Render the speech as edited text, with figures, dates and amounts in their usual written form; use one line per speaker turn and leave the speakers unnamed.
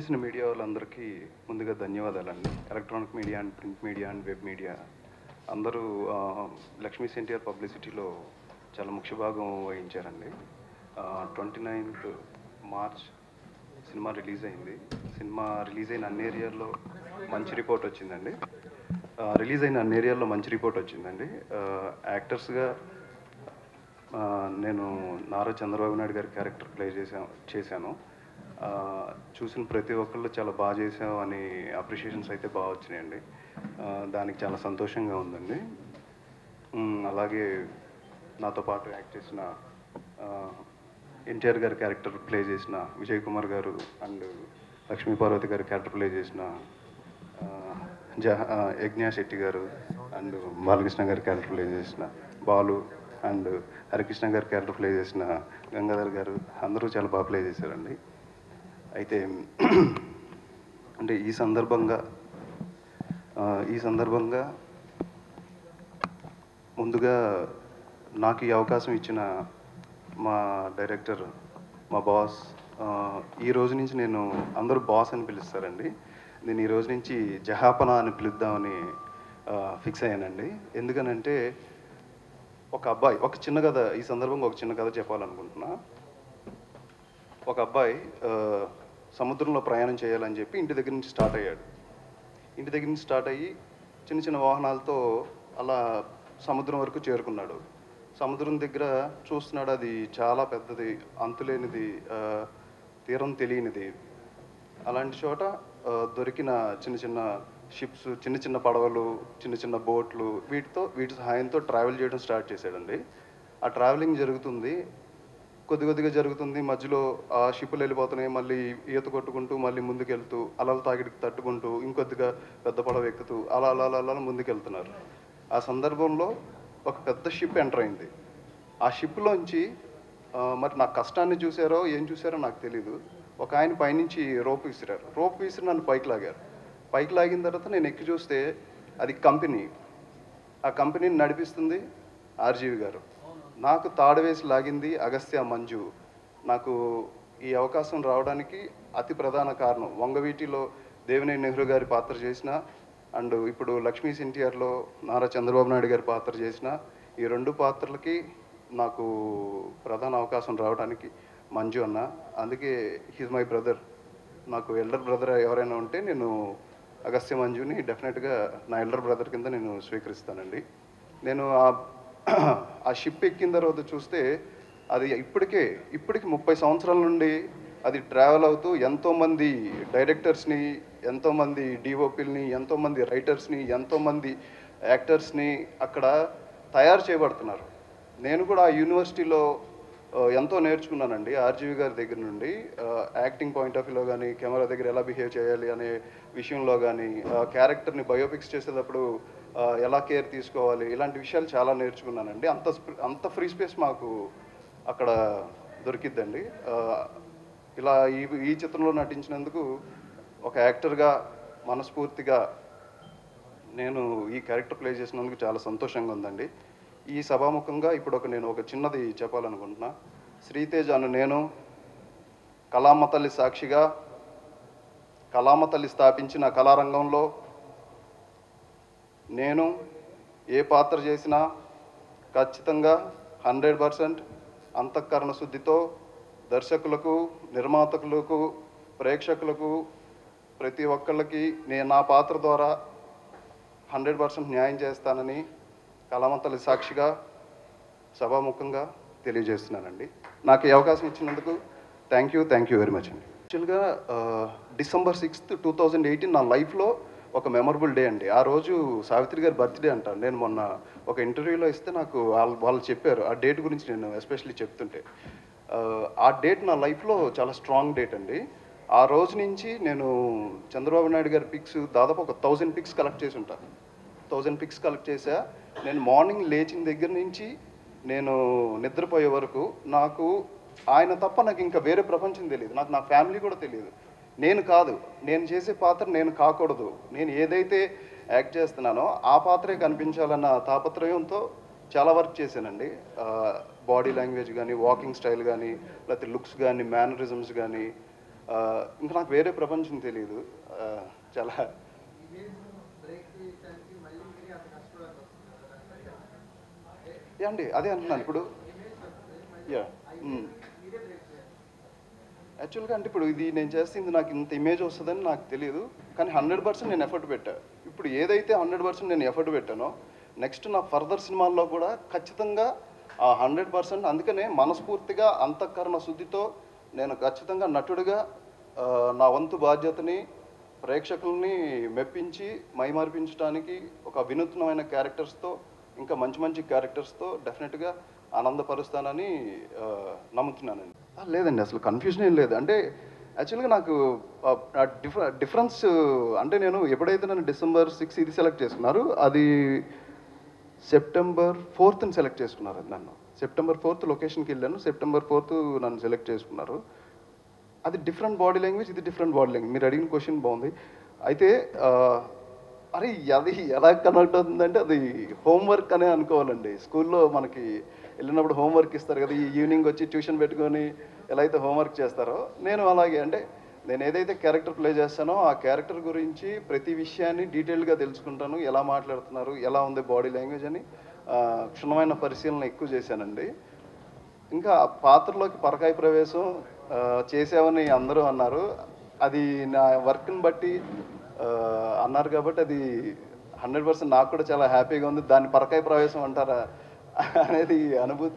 చేసిన మీడియా వాళ్ళందరికీ ముందుగా ధన్యవాదాలండి. Electronic media and print media and web media అందరూ లక్ష్మీస్ ఎన్టీఆర్ పబ్లిసిటీలో చాలా ముఖ్య భాగం వహించారండి. 29th మార్చ్ సినిమా రిలీజ్ అయింది. సినిమా రిలీజ్ అయిన అన్ని ఏరియాల్లో మంచి రిపోర్ట్ వచ్చిందండి. యాక్టర్స్గా నేను నారా చంద్రబాబు నాయుడు గారి క్యారెక్టర్ ప్లే చేశాను. చూసిన ప్రతి ఒక్కళ్ళు చాలా బాగా చేసావు అని అప్రిషియేషన్స్ అయితే బాగా వచ్చినాయండి. దానికి చాలా సంతోషంగా ఉందండి. అలాగే నాతో పాటు యాక్ట్ చేసిన ఎన్టీఆర్ గారి క్యారెక్టర్ ప్లే చేసిన విజయ్ కుమార్ గారు అండ్ లక్ష్మీ పార్వతి గారి క్యారెక్టర్ ప్లే చేసిన యజ్ఞా శెట్టి గారు అండ్ బాలకృష్ణ గారి క్యారెక్టర్ ప్లే చేసిన బాలు అండ్ హరికృష్ణ గారి క్యారెక్టర్ ప్లే చేసిన గంగాధర్ గారు అందరూ చాలా బాగా ప్లే చేశారండి. అయితే అంటే ఈ సందర్భంగా ముందుగా నాకు ఈ అవకాశం ఇచ్చిన మా డైరెక్టర్, మా బాస్, ఈ రోజు నుంచి నేను అందరూ బాస్ అని పిలుస్తారండి. నేను ఈ రోజు నుంచి జహాపన అని పిలుద్దామని ఫిక్స్ అయ్యానండి. ఎందుకనంటే ఒక చిన్న కథ, ఈ సందర్భంగా ఒక చిన్న కథ చెప్పాలనుకుంటున్నా. ఒక అబ్బాయి సముద్రంలో ప్రయాణం చేయాలని చెప్పి ఇంటి దగ్గర నుంచి స్టార్ట్ అయ్యాడు. ఇంటి దగ్గర నుంచి స్టార్ట్ అయ్యి చిన్న చిన్న వాహనాలతో అలా సముద్రం వరకు చేరుకున్నాడు. సముద్రం దగ్గర చూస్తున్నాడు, అది చాలా పెద్దది, అంతులేనిది, తీరం తెలియనిది. అలాంటి చోట దొరికిన చిన్న చిన్న షిప్స్, చిన్న చిన్న పడవలు, చిన్న చిన్న బోట్లు, వీటి సహాయంతో ట్రావెల్ చేయడం స్టార్ట్ చేశాడండి. ఆ ట్రావెలింగ్ జరుగుతుంది, కొద్దిగా జరుగుతుంది. మధ్యలో ఆ షిప్పులు వెళ్ళిపోతున్నాయి, మళ్ళీ ఈత కొట్టుకుంటూ మళ్ళీ ముందుకెళ్తూ అలలు తాకిడికి తట్టుకుంటూ ఇంకొద్దిగా పెద్ద పడవ ఎక్కుతూ అలా ముందుకెళ్తున్నారు. ఆ సందర్భంలో ఒక పెద్ద షిప్ ఎంటర్ అయింది. ఆ షిప్లోంచి మరి నా కష్టాన్ని చూసారో ఏం చూసారో నాకు తెలీదు, ఒక ఆయన పైనుంచి రోప్ విసిరి నన్ను పైకి లాగారు. పైకి లాగిన తర్వాత నేను ఎక్కి చూస్తే అది కంపెనీ. ఆ కంపెనీని నడిపిస్తుంది ఆర్జీవి గారు. నాకు తాడు వేసి లాగింది అగస్త్య మంజు. నాకు ఈ అవకాశం రావడానికి అతి ప్రధాన కారణం వంగవీటిలో దేవినేని నెహ్రూ గారి పాత్ర చేసిన అండ్ ఇప్పుడు లక్ష్మీస్ ఎన్టీఆర్లో నారా చంద్రబాబు నాయుడు గారి పాత్ర చేసిన ఈ రెండు పాత్రలకి నాకు ప్రధాన అవకాశం రావడానికి మంజు అన్న. అందుకే హీజ్ మై బ్రదర్. నాకు ఎల్డర్ బ్రదర్ ఎవరైనా ఉంటే నేను అగస్త్య మంజుని డెఫినెట్గా నా ఎల్డర్ బ్రదర్ కింద నేను స్వీకరిస్తానండి. నేను ఆ షిప్ ఎక్కిన తర్వాత చూస్తే అది ఇప్పటికి 30 సంవత్సరాల నుండి అది ట్రావెల్ అవుతూ ఎంతోమంది డైరెక్టర్స్ని, ఎంతోమంది డిఓపిల్ని, ఎంతోమంది రైటర్స్ని, ఎంతోమంది యాక్టర్స్ని అక్కడ తయారు చేయబడుతున్నారు. నేను కూడా ఆ యూనివర్సిటీలో ఎంతో నేర్చుకున్నానండి ఆర్జీవి గారి దగ్గర నుండి. యాక్టింగ్ పాయింట్ ఆఫ్ వ్యూలో కానీ, కెమెరా దగ్గర ఎలా బిహేవ్ చేయాలి అనే విషయంలో కానీ, క్యారెక్టర్ని బయోపిక్స్ చేసేటప్పుడు ఎలా కేర్ తీసుకోవాలి, ఇలాంటి విషయాలు చాలా నేర్చుకున్నానండి. అంత ఫ్రీ స్పేస్ మాకు అక్కడ దొరికిద్దండి. ఇలా ఈ చిత్రంలో నటించినందుకు ఒక యాక్టర్గా మనస్ఫూర్తిగా నేను ఈ క్యారెక్టర్ ప్లే చేసినందుకు చాలా సంతోషంగా ఉందండి. ఈ సభాముఖంగా ఇప్పుడు నేను ఒక చిన్నది చెప్పాలనుకుంటున్నా. శ్రీతేజ్ అను నేను కళామ తల్లి సాక్షిగా, కళామ తల్లి స్థాపించిన కళారంగంలో నేను ఏ పాత్ర చేసినా ఖచ్చితంగా 100% అంతఃకరణ శుద్ధితో దర్శకులకు, నిర్మాతకులకు, ప్రేక్షకులకు, ప్రతి ఒక్కళ్ళకి నేను నా పాత్ర ద్వారా 100% న్యాయం చేస్తానని కళామంతలి సాక్షిగా సభాముఖంగా తెలియజేస్తున్నానండి. నాకు ఈ అవకాశం ఇచ్చినందుకు థ్యాంక్ యూ వెరీ మచ్ అండి. యాక్చువల్గా December 6th, 2018 నా లైఫ్లో ఒక మెమరబుల్ డే అండి. ఆ రోజు సావిత్రి గారి బర్త్డే అంటారు. నేను మొన్న ఒక ఇంటర్వ్యూలో ఇస్తే నాకు వాళ్ళు చెప్పారు ఆ డేట్ గురించి, నేను ఎస్పెషల్లీ చెప్తుంటే ఆ డేట్ నా లైఫ్లో చాలా స్ట్రాంగ్ డేట్ అండి. ఆ రోజు నుంచి నేను చంద్రబాబు నాయుడు గారి పిక్స్ దాదాపు ఒక 1000 పిక్స్ కలెక్ట్ చేసి ఉంటాను. 1000 పిక్స్ కలెక్ట్ చేసా. నేను మార్నింగ్ లేచిన దగ్గర నుంచి నేను నిద్రపోయే వరకు నాకు ఆయన తప్ప నాకు ఇంకా వేరే ప్రపంచం తెలియదు. నాకు నా ఫ్యామిలీ కూడా తెలియదు. నేను చేసే పాత్ర నేను కాకూడదు. నేను ఏదైతే యాక్ట్ చేస్తున్నానో ఆ పాత్రే కనిపించాలన్న తాపత్రయంతో చాలా వర్క్ చేశానండి. బాడీ లాంగ్వేజ్ కానీ, వాకింగ్ స్టైల్ కానీ, లేకపోతే లుక్స్ కానీ, మేనరిజమ్స్ కానీ, ఇంకా నాకు వేరే ప్రపంచం తెలియదు. చాలా అండి అదే అంటున్నాను ఇప్పుడు. యా యాక్చువల్గా అంటే ఇప్పుడు ఇది నేను చేస్తుంది నాకు ఇంత ఇమేజ్ వస్తుందని నాకు తెలియదు, కానీ 100% నేను ఎఫర్ట్ పెట్టా. ఇప్పుడు ఏదైతే 100% నేను ఎఫర్ట్ పెట్టానో నెక్స్ట్ నా ఫర్దర్ సినిమాల్లో కూడా ఖచ్చితంగా ఆ 100%, అందుకనే మనస్ఫూర్తిగా అంతఃకరణ శుద్ధితో నేను ఖచ్చితంగా నటుడిగా నా వంతు బాధ్యతని ప్రేక్షకుల్ని మెప్పించి మైమార్పించడానికి ఒక వినూత్నమైన క్యారెక్టర్స్తో, ఇంకా మంచి మంచి క్యారెక్టర్స్తో డెఫినెట్గా ఆనందపరుస్తానని నమ్ముతున్నానండి. లేదండి, అసలు కన్ఫ్యూజన్ ఏం లేదు. అంటే యాక్చువల్గా నాకు డిఫరెన్స్ అంటే నేను ఎప్పుడైతే నన్ను December 6 ఇది సెలెక్ట్ చేసుకున్నారు, అది September 4th సెలెక్ట్ చేసుకున్నారు. అది నన్ను September 4th లొకేషన్కి వెళ్ళాను. September 4th నన్ను సెలెక్ట్ చేసుకున్నారు. అది డిఫరెంట్ బాడీ లాంగ్వేజ్, ఇది డిఫరెంట్ బాడీ లాంగ్వేజ్. మీరు అడిగిన క్వశ్చన్ బాగుంది. అయితే అరే అది ఎలా కనెక్ట్ అవుతుందంటే అది హోంవర్క్ అనే అనుకోవాలండి. స్కూల్లో మనకి వెళ్ళినప్పుడు హోంవర్క్ ఇస్తారు కదా, ఈ ఈవినింగ్ వచ్చి ట్యూషన్ పెట్టుకొని ఎలా అయితే హోంవర్క్ చేస్తారో, నేను అలాగే అంటే నేను ఏదైతే క్యారెక్టర్ ప్లే చేస్తానో ఆ క్యారెక్టర్ గురించి ప్రతి విషయాన్ని డీటెయిల్గా తెలుసుకుంటాను. ఎలా మాట్లాడుతున్నారు, ఎలా ఉంది బాడీ లాంగ్వేజ్ అని క్షుణ్ణమైన పరిశీలన ఎక్కువ చేశానండి. ఇంకా పాత్రలోకి పరకాయ ప్రవేశం చేసావని అందరూ అన్నారు. అది నా వర్క్ని బట్టి అన్నారు కాబట్టి అది 100% నాకు కూడా చాలా హ్యాపీగా ఉంది. దాన్ని పరకాయ ప్రవేశం అంటారా అనేది అనుభూతి.